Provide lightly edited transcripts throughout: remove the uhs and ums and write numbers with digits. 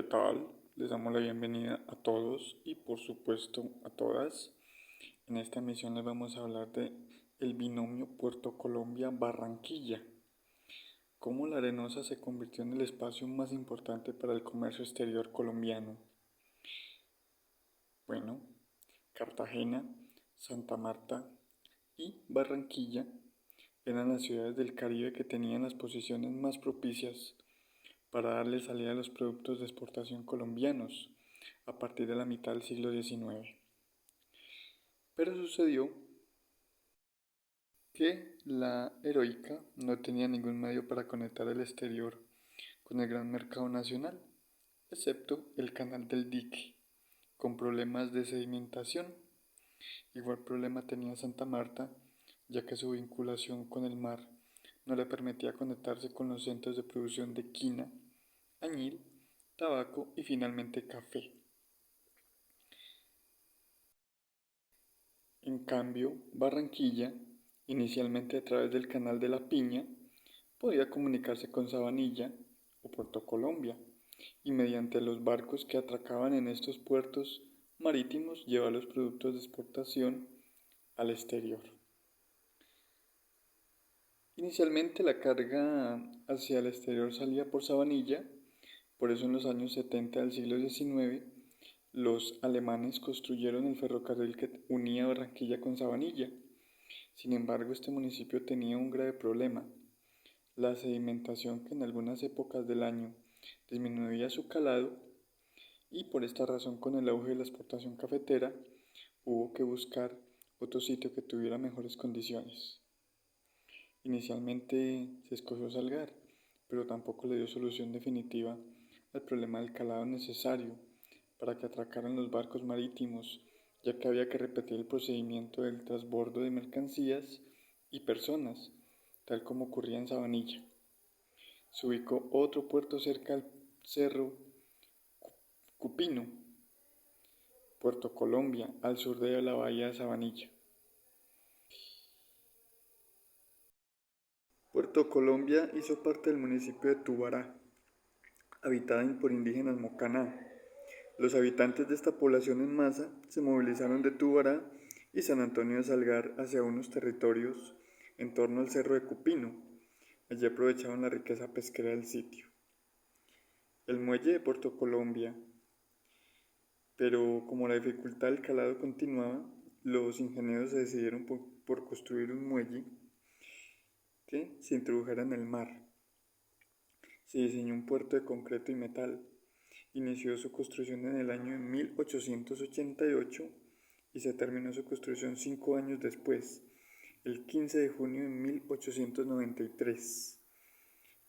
¿Qué tal? Les damos la bienvenida a todos y por supuesto a todas. En esta emisión les vamos a hablar de el binomio Puerto Colombia-Barranquilla. Cómo la Arenosa se convirtió en el espacio más importante para el comercio exterior colombiano. Bueno, Cartagena, Santa Marta y Barranquilla eran las ciudades del Caribe que tenían las posiciones más propicias para darle salida a los productos de exportación colombianos a partir de la mitad del siglo XIX. Pero sucedió que la heroica no tenía ningún medio para conectar el exterior con el gran mercado nacional, excepto el canal del dique, con problemas de sedimentación. Igual problema tenía Santa Marta, ya que su vinculación con el mar no le permitía conectarse con los centros de producción de quina, añil, tabaco y finalmente café. En cambio, Barranquilla, inicialmente a través del Canal de la Piña, podía comunicarse con Sabanilla o Puerto Colombia y mediante los barcos que atracaban en estos puertos marítimos llevar los productos de exportación al exterior. Inicialmente la carga hacia el exterior salía por Sabanilla, por eso en los años 70 del siglo XIX los alemanes construyeron el ferrocarril que unía Barranquilla con Sabanilla. Sin embargo, este municipio tenía un grave problema: la sedimentación, que en algunas épocas del año disminuía su calado, y por esta razón, con el auge de la exportación cafetera, hubo que buscar otro sitio que tuviera mejores condiciones. Inicialmente se escogió Salgar, pero tampoco le dio solución definitiva al problema del calado necesario para que atracaran los barcos marítimos, ya que había que repetir el procedimiento del transbordo de mercancías y personas, tal como ocurría en Sabanilla. Se ubicó otro puerto cerca al cerro Cupino, Puerto Colombia, al sur de la bahía de Sabanilla. Puerto Colombia hizo parte del municipio de Tubará, habitada por indígenas Mocaná. Los habitantes de esta población en masa se movilizaron de Tubará y San Antonio de Salgar hacia unos territorios en torno al cerro de Cupino. Allí aprovechaban la riqueza pesquera del sitio. El muelle de Puerto Colombia. Pero como la dificultad del calado continuaba, los ingenieros se decidieron por construir un muelle que se introdujera en el mar. Se diseñó un puerto de concreto y metal. Inició su construcción en el año 1888 y se terminó su construcción 5 años después, el 15 de junio de 1893.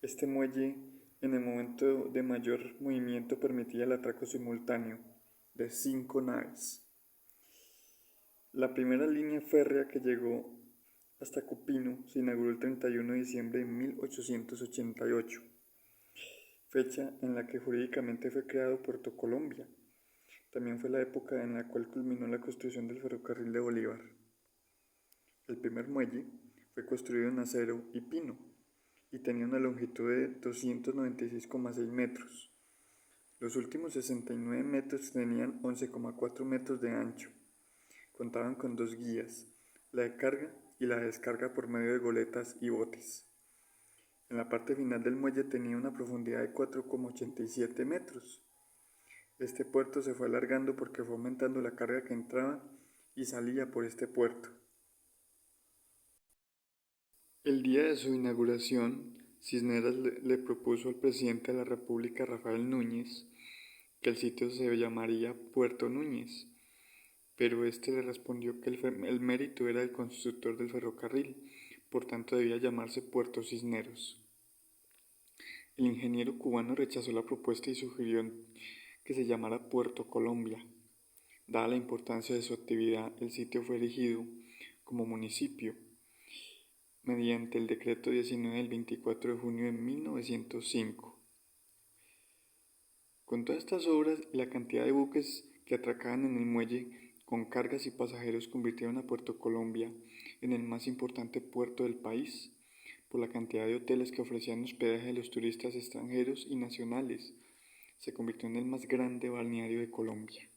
Este muelle, en el momento de mayor movimiento, permitía el atraco simultáneo de 5 naves. La primera línea férrea que llegó hasta Cupino se inauguró el 31 de diciembre de 1888, fecha en la que jurídicamente fue creado Puerto Colombia. También fue la época en la cual culminó la construcción del ferrocarril de Bolívar. El primer muelle fue construido en acero y pino y tenía una longitud de 296,6 metros. Los últimos 69 metros tenían 11,4 metros de ancho. Contaban con 2 guías, la de carga y la de descarga por medio de goletas y botes. En la parte final del muelle tenía una profundidad de 4,87 metros. Este puerto se fue alargando porque fue aumentando la carga que entraba y salía por este puerto. El día de su inauguración, Cisneros le propuso al presidente de la República, Rafael Núñez, que el sitio se llamaría Puerto Núñez, pero este le respondió que el mérito era del constructor del ferrocarril, por tanto debía llamarse Puerto Cisneros. El ingeniero cubano rechazó la propuesta y sugirió que se llamara Puerto Colombia. Dada la importancia de su actividad, el sitio fue erigido como municipio mediante el decreto 19 del 24 de junio de 1905. Con todas estas obras y la cantidad de buques que atracaban en el muelle con cargas y pasajeros convirtieron a Puerto Colombia en el más importante puerto del país, por la cantidad de hoteles que ofrecían hospedaje a los turistas extranjeros y nacionales. se convirtió en el más grande balneario de Colombia.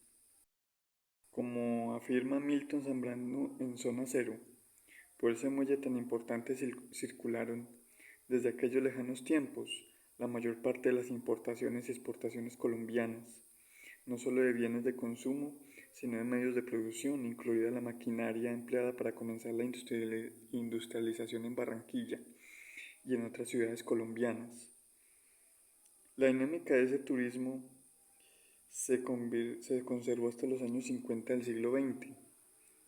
Como afirma Milton Zambrano en Zona Cero, por ese muelle tan importante circularon, desde aquellos lejanos tiempos, la mayor parte de las importaciones y exportaciones colombianas, no solo de bienes de consumo, sino de medios de producción, incluida la maquinaria empleada para comenzar la industrialización en Barranquilla y en otras ciudades colombianas. La dinámica de ese turismo se conservó hasta los años 50 del siglo XX,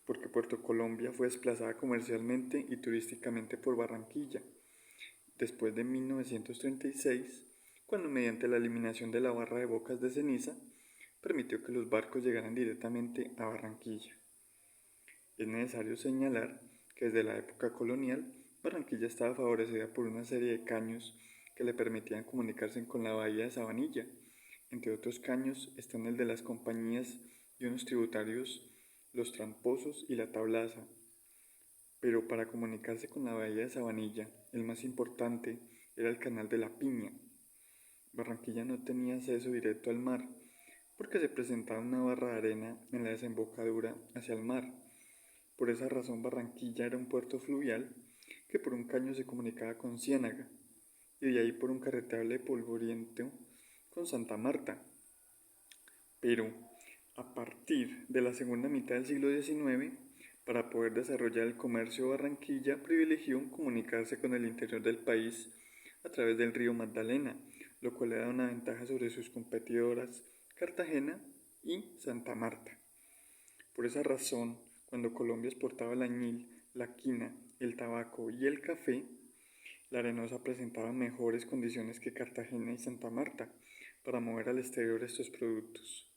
porque Puerto Colombia fue desplazada comercialmente y turísticamente por Barranquilla, después de 1936, cuando mediante la eliminación de la barra de bocas de ceniza, permitió que los barcos llegaran directamente a Barranquilla. Es necesario señalar que desde la época colonial, Barranquilla estaba favorecida por una serie de caños que le permitían comunicarse con la bahía de Sabanilla. Entre otros caños están el de las compañías y unos tributarios, los Tramposos y la Tablaza. Pero para comunicarse con la bahía de Sabanilla, el más importante era el canal de la Piña. Barranquilla no tenía acceso directo al mar, porque se presentaba una barra de arena en la desembocadura hacia el mar. Por esa razón Barranquilla era un puerto fluvial que por un caño se comunicaba con Ciénaga, y de ahí por un carreteable polvoriento con Santa Marta. Pero a partir de la segunda mitad del siglo XIX, para poder desarrollar el comercio, Barranquilla privilegió comunicarse con el interior del país a través del río Magdalena, lo cual le da una ventaja sobre sus competidoras Cartagena y Santa Marta. Por esa razón, cuando Colombia exportaba el añil, la quina, el tabaco y el café, la Arenosa presentaba mejores condiciones que Cartagena y Santa Marta para mover al exterior estos productos.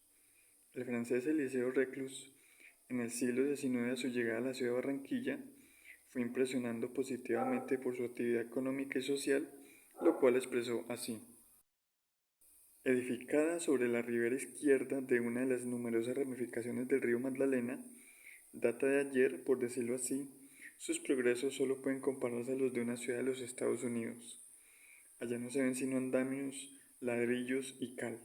El francés Eliseo Reclus, en el siglo XIX a su llegada a la ciudad de Barranquilla, fue impresionando positivamente por su actividad económica y social, lo cual expresó así. Edificada sobre la ribera izquierda de una de las numerosas ramificaciones del río Magdalena, data de ayer, por decirlo así, sus progresos solo pueden compararse a los de una ciudad de los Estados Unidos. Allá no se ven sino andamios, ladrillos y cal.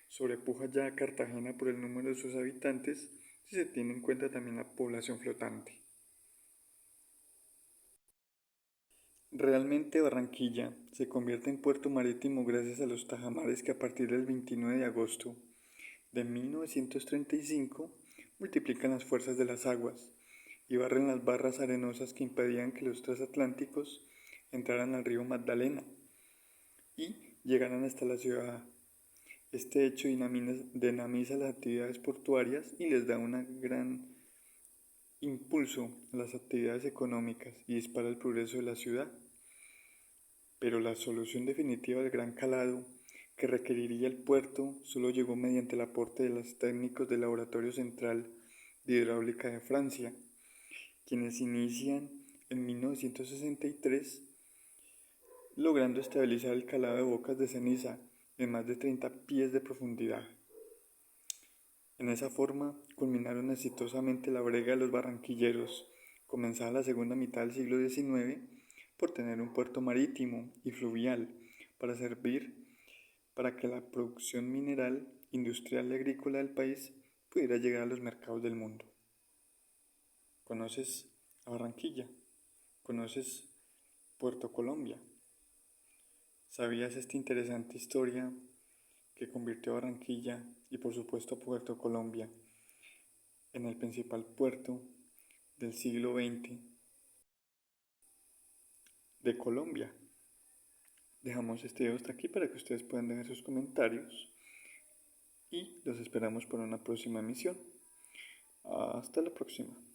Sobrepuja ya a Cartagena por el número de sus habitantes, si se tiene en cuenta también la población flotante. Realmente Barranquilla se convierte en puerto marítimo gracias a los tajamares que a partir del 29 de agosto de 1935 multiplican las fuerzas de las aguas y barren las barras arenosas que impedían que los transatlánticos entraran al río Magdalena y llegaran hasta la ciudad. Este hecho dinamiza las actividades portuarias y les da un gran impulso a las actividades económicas y dispara el progreso de la ciudad. Pero la solución definitiva del gran calado que requeriría el puerto solo llegó mediante el aporte de los técnicos del Laboratorio Central de Hidráulica de Francia, quienes inician en 1963 logrando estabilizar el calado de bocas de ceniza de más de 30 pies de profundidad. En esa forma culminaron exitosamente la brega de los barranquilleros, comenzada la segunda mitad del siglo XIX, por tener un puerto marítimo y fluvial para servir para que la producción mineral, industrial y agrícola del país pudiera llegar a los mercados del mundo. ¿Conoces a Barranquilla? ¿Conoces Puerto Colombia? ¿Sabías esta interesante historia que convirtió a Barranquilla y por supuesto a Puerto Colombia en el principal puerto del siglo XX de Colombia? Dejamos este video hasta aquí para que ustedes puedan dejar sus comentarios y los esperamos para una próxima emisión. Hasta la próxima.